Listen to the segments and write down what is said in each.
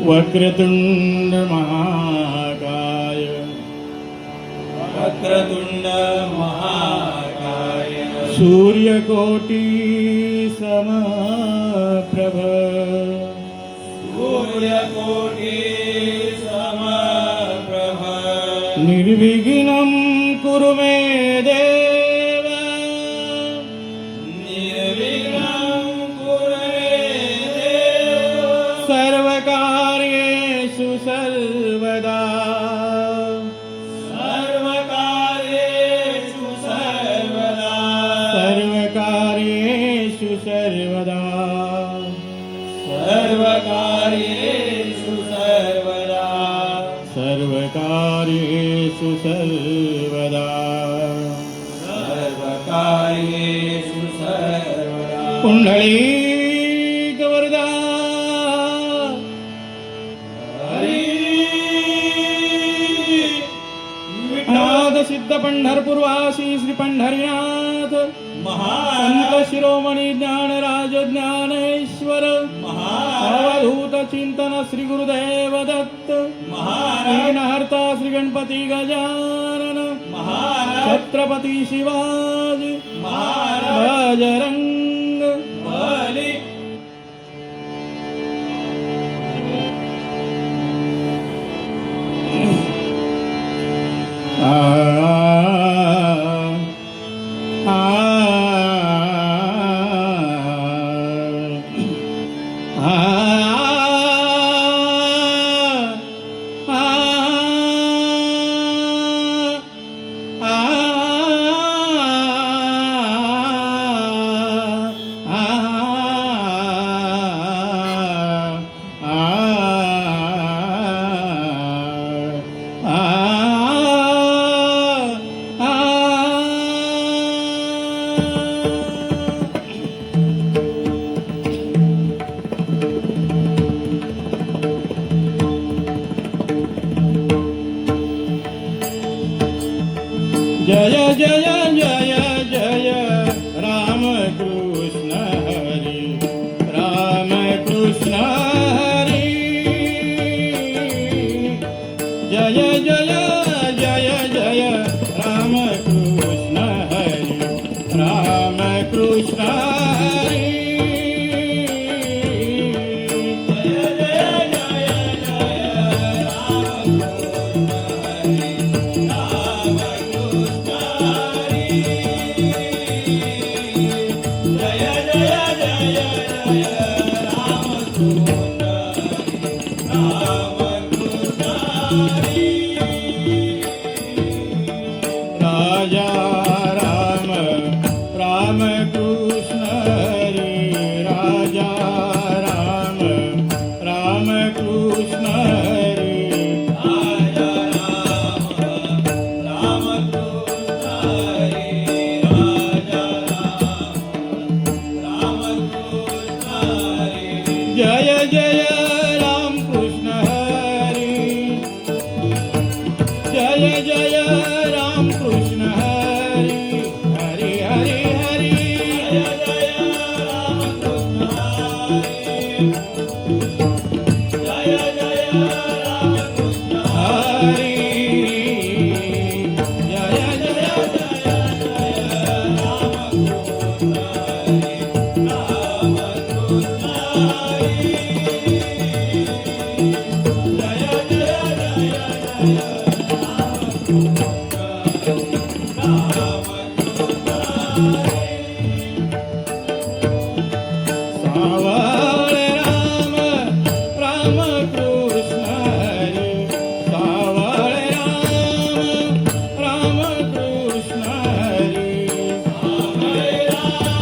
वक्रतुंड महाकाय वक्रतुंड महाकाय सूर्यकोटि समप्रभ सूर्यकोटि समप्रभ निर्विघ्नं कुरु मे देव निर्विघ्नं कुरु मे देव सर्वकार्येषु सर्वदा सर्वकार्येषु सर्वदा सर्वकार्येषु सर्वदा सर्वकार्येषु सर्वदा सर्वकार्येषु सर्वदा सर्वकार्येषु सर्वदा पुंडलीकवरदा नाथ सिद्ध पंढरपूरवासी श्री पंढरीनाथ संत शिरोमणी ज्ञानराज ज्ञानेश्वर अवधूत चिंतन श्री गुरुदेव दत्त विघ्नहर्ता श्री गणपती गजानन छत्रपती शिवाजी बजरंग बली जय जय जय जय राम कृष्ण हरि राम कृष्ण हरि जय जय जय जय राम कृष्ण हरि राम कृष्ण हरि राजा राम राम कृष्ण हरि राजा राम राम कृष्ण हरि राजा राम कृष्ण हरि राजा राम कृष्ण हरि जय जय राम कृष्ण हरि जय जय राम कृष्ण हरि हरि हरि सावळे राम राम कृष्ण हरी सावळे राम राम कृष्ण हरी सावळे राम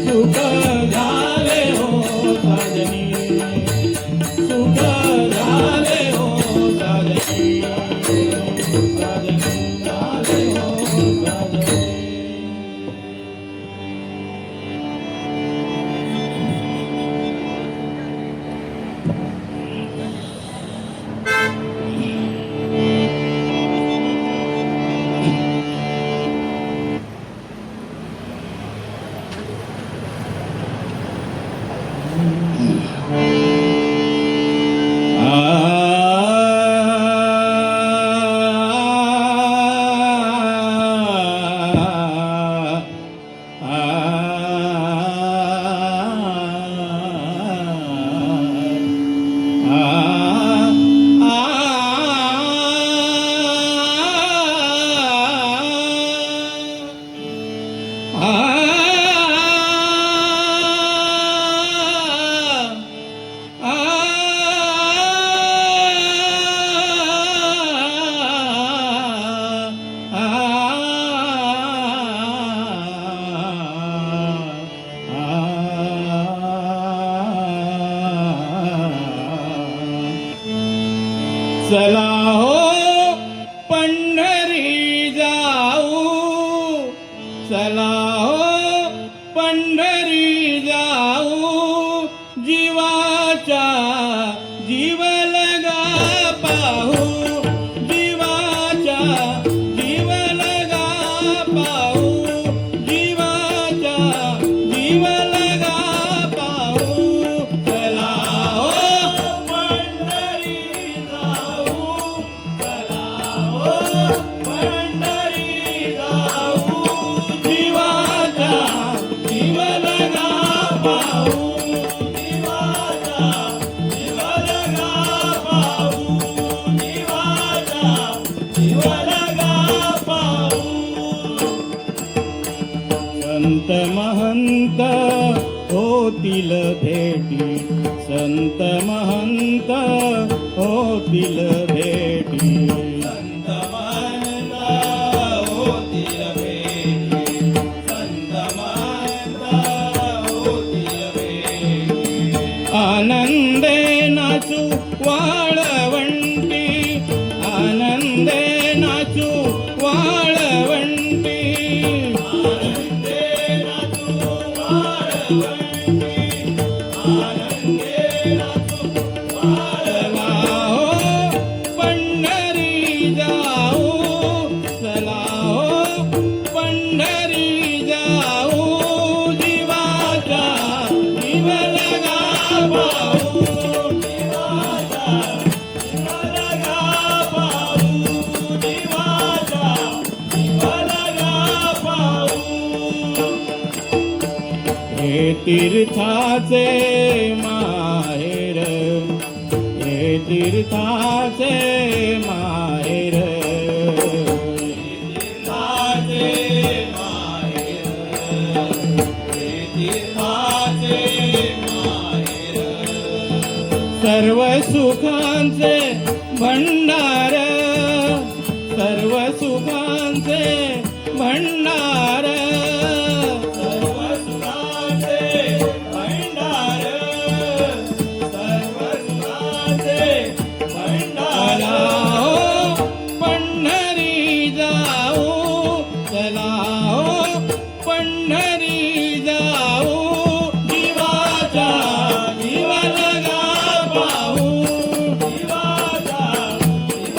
सुख झाले हो साजनी, सुख झाले हो साजनी, साजनी झाले हो साजनी. चला हो पंढरी जाऊ, चला हो पंढरी जाऊ, जीवाचा जीव लगा पाहू, जीवाचा जीव लगा पाहू, जीवाचा जीव लगा पाहू. चला हो पंढरी जाऊ, चला हो पंढरी जाऊ, जीवाचा जीव लगा पाहू, जीवाचा जीव लगा पाहू, जीवाचा जीव लगा पाहू. संत महंत होतील भेटी, संत महंत होतील भेटी, संत महंत होतील भेटी, संत महंत होतील भेटी. आनंदे नाचू वाळवंटी, आनंदे नाचू वाळवंटी, आनंदे नाचू वाळवंटी, आनंदे नाचू वाळवंटी. चला हो पंढरी जाऊ, चला हो पंढरी जाऊ, जीवाचा जीव लगा पाहू, जीवाचा जीव लगा पाहू, जीवाचा जीव लगा पाहू. हे तीर्थाचे माहेर, हे तीर्थाचे माहेर, तीर्थाचे माहेर, हे तीर्थाचे माहेर. सर्व सुखांचे भंडार, सर्व सुखांचे भंडार, सर्व सुखाचे भंडार, सर्व सुखाचे भंडार. चला हो पंढरी जाऊ, चला हो पंढरी जाऊ, जीवाचा जीव लगा पाहू, जीवाचा जीव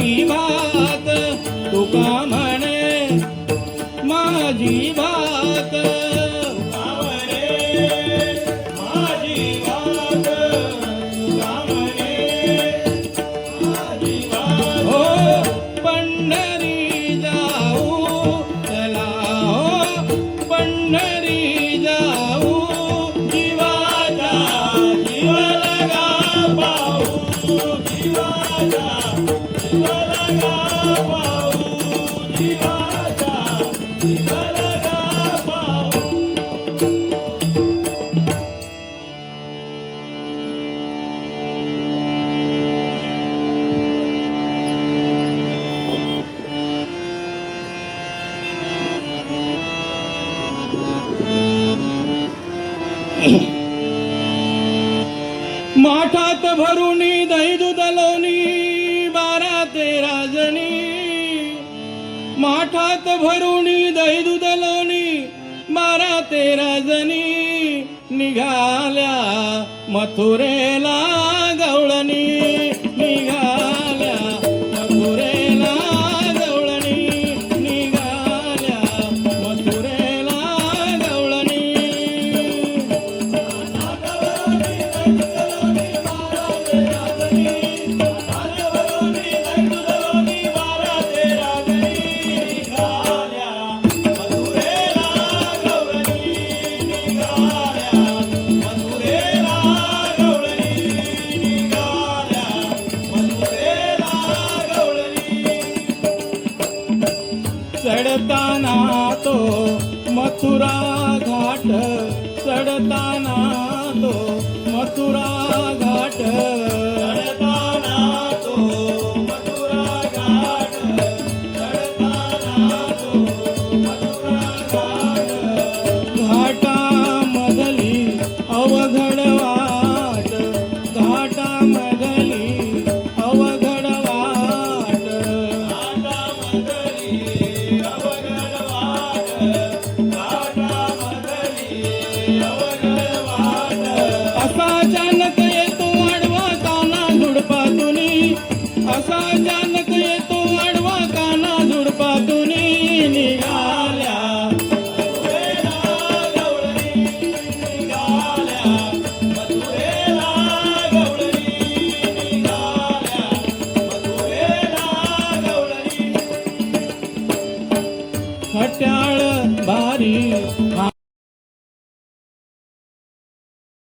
माझी भात तुका म्हणे माझी भात माझी वाट माझी वाट हो पंढरी जाऊ चला हो पंढरी जाऊ जीवाचा जीव लगा पाहू जीवाचा जीव लगा पाहू जीवाचा जीव लगा पाहू माठात भरुनी दही दूध लोणी 12-13 जणी माठात भरुनी दही दूध लोणी 12-13 जणी निघाल्या मथुरेला गवळणी निघाल्या मथुरेला गवळणी निघाल्या मथुरेला गवळणी चढताना तो मथुरा घाट चढताना तो मथुरा घाट चढताना तो मथुरा घाट चढताना तो मथुरा घाट घाटामधली अवघड वाट घाटामधली अवघड वाट घाटामधली अवघड वाट घाटामधली अवघड वाट असा अचानक येतो आडवा काना झुडपातुनी असा अचानक येतो आडवा काना झुडपातुनी निघाल्या मथुरेला गवळणी निघाल्या मथुरेला गवळणी निघाल्या मथुरेला गवळणी खट्याळ भारी